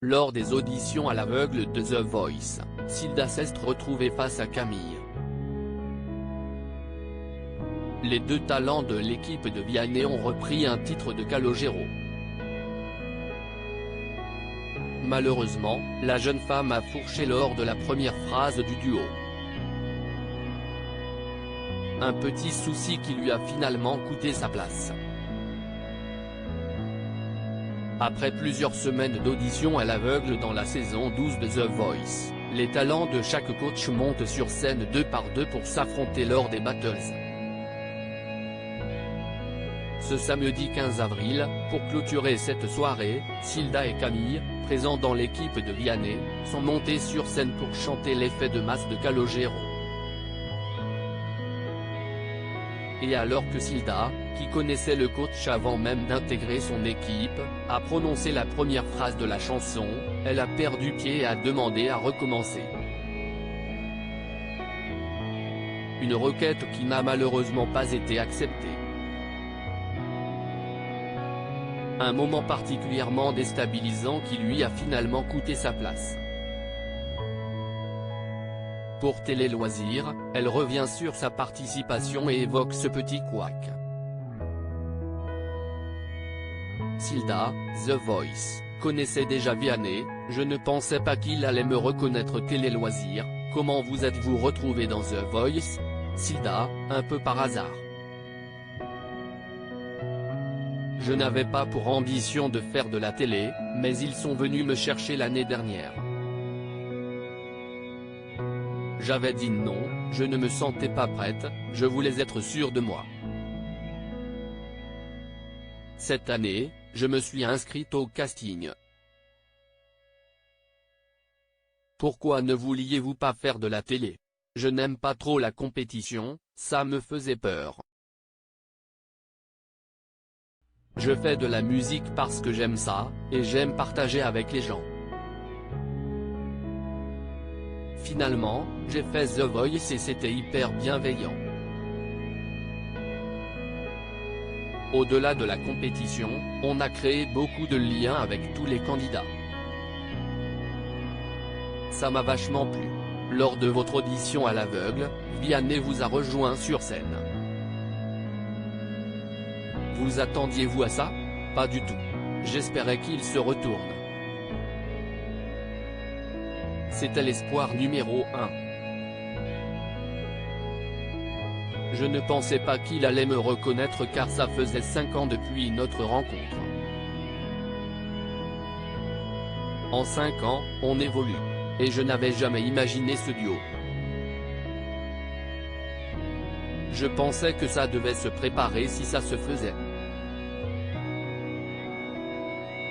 Lors des auditions à l'aveugle de The Voice, Silda s'est retrouvée face à Camille. Les deux talents de l'équipe de Vianney ont repris un titre de Calogero. Malheureusement, la jeune femme a fourché lors de la première phrase du duo. Un petit souci qui lui a finalement coûté sa place. Après plusieurs semaines d'audition à l'aveugle dans la saison 12 de The Voice, les talents de chaque coach montent sur scène deux par deux pour s'affronter lors des battles. Ce samedi 15 avril, pour clôturer cette soirée, Silda et Camille, présents dans l'équipe de Vianney, sont montés sur scène pour chanter l'effet de masse de Calogero. Et alors que Silda, qui connaissait le coach avant même d'intégrer son équipe, a prononcé la première phrase de la chanson, elle a perdu pied et a demandé à recommencer. Une requête qui n'a malheureusement pas été acceptée. Un moment particulièrement déstabilisant qui lui a finalement coûté sa place. Pour Télé Loisirs, elle revient sur sa participation et évoque ce petit couac. Silda, The Voice, connaissait déjà Vianney, je ne pensais pas qu'il allait me reconnaître. Télé Loisirs, comment vous êtes-vous retrouvé dans The Voice? Silda, un peu par hasard. Je n'avais pas pour ambition de faire de la télé, mais ils sont venus me chercher l'année dernière. J'avais dit non, je ne me sentais pas prête, je voulais être sûre de moi. Cette année, je me suis inscrite au casting. Pourquoi ne vouliez-vous pas faire de la télé? Je n'aime pas trop la compétition, ça me faisait peur. Je fais de la musique parce que j'aime ça, et j'aime partager avec les gens. Finalement, j'ai fait The Voice et c'était hyper bienveillant. Au-delà de la compétition, on a créé beaucoup de liens avec tous les candidats. Ça m'a vachement plu. Lors de votre audition à l'aveugle, Vianney vous a rejoint sur scène. Vous attendiez-vous à ça? Pas du tout. J'espérais qu'il se retourne. C'était l'espoir numéro 1. Je ne pensais pas qu'il allait me reconnaître car ça faisait 5 ans depuis notre rencontre. En 5 ans, on évolue. Et je n'avais jamais imaginé ce duo. Je pensais que ça devait se préparer si ça se faisait.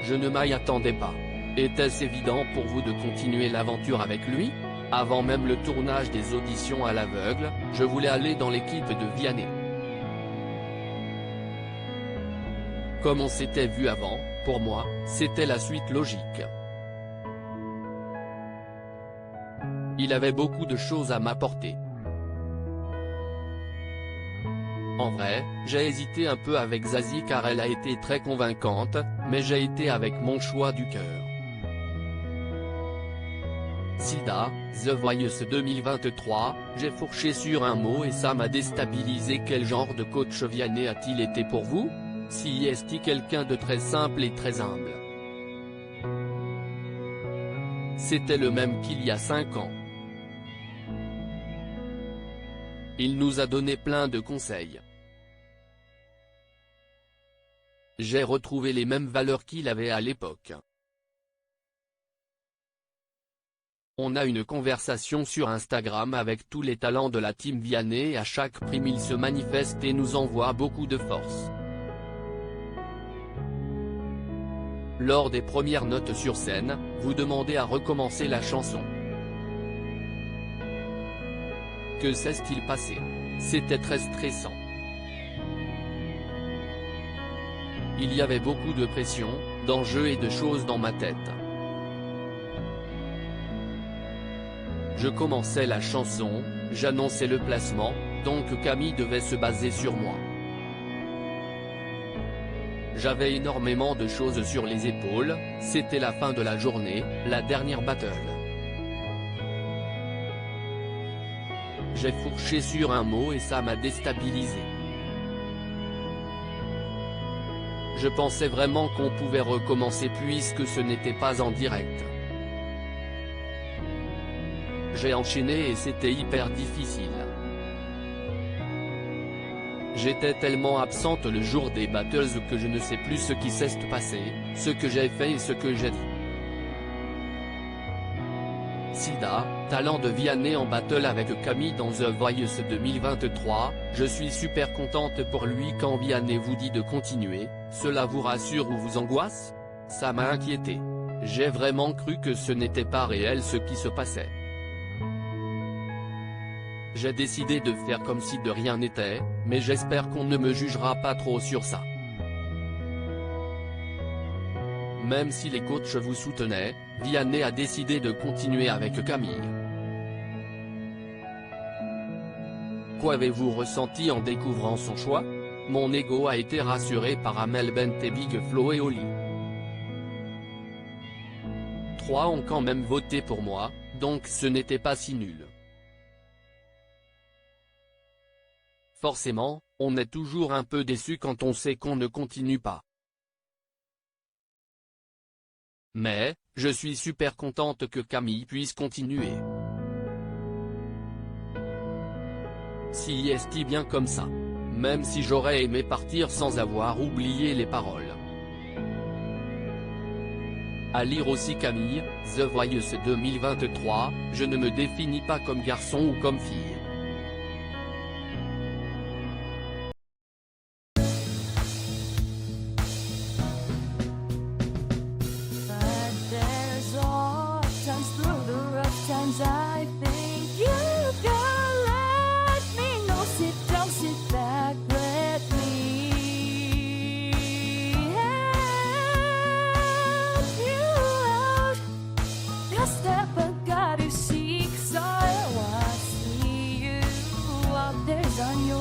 Je ne m'y attendais pas. Était-ce évident pour vous de continuer l'aventure avec lui? Avant même le tournage des auditions à l'aveugle, je voulais aller dans l'équipe de Vianney. Comme on s'était vu avant, pour moi, c'était la suite logique. Il avait beaucoup de choses à m'apporter. En vrai, j'ai hésité un peu avec Zazie car elle a été très convaincante, mais j'ai été avec mon choix du cœur. Silda, The Voice 2023, j'ai fourché sur un mot et ça m'a déstabilisé. Quel genre de coach Vianney a-t-il été pour vous? Si est-il quelqu'un de très simple et très humble? C'était le même qu'il y a 5 ans. Il nous a donné plein de conseils. J'ai retrouvé les mêmes valeurs qu'il avait à l'époque. On a une conversation sur Instagram avec tous les talents de la team Vianney et à chaque prime il se manifeste et nous envoie beaucoup de force. Lors des premières notes sur scène, vous demandez à recommencer la chanson. Que s'est-il passé? C'était très stressant. Il y avait beaucoup de pression, d'enjeux et de choses dans ma tête. Je commençais la chanson, j'annonçais le placement, donc Camille devait se baser sur moi. J'avais énormément de choses sur les épaules, c'était la fin de la journée, la dernière battle. J'ai fourché sur un mot et ça m'a déstabilisé. Je pensais vraiment qu'on pouvait recommencer puisque ce n'était pas en direct. J'ai enchaîné et c'était hyper difficile. J'étais tellement absente le jour des battles que je ne sais plus ce qui s'est passé, ce que j'ai fait et ce que j'ai dit. Sida, talent de Vianney en battle avec Camille dans The Voice 2023, je suis super contente pour lui. Quand Vianney vous dit de continuer, cela vous rassure ou vous angoisse? Ça m'a inquiété. J'ai vraiment cru que ce n'était pas réel ce qui se passait. J'ai décidé de faire comme si de rien n'était, mais j'espère qu'on ne me jugera pas trop sur ça. Même si les coachs vous soutenaient, Vianney a décidé de continuer avec Camille. Qu'avez-vous ressenti en découvrant son choix? Mon ego a été rassuré par Amel Bent et Big Flo et Oli. 3 ont quand même voté pour moi, donc ce n'était pas si nul. Forcément, on est toujours un peu déçu quand on sait qu'on ne continue pas. Mais, je suis super contente que Camille puisse continuer. Si est bien comme ça. Même si j'aurais aimé partir sans avoir oublié les paroles. À lire aussi Camille, The Voice 2023, je ne me définis pas comme garçon ou comme fille. I think you can let me know. Sit back, let me help you out. Just step back, you seek, so I see you out there's on your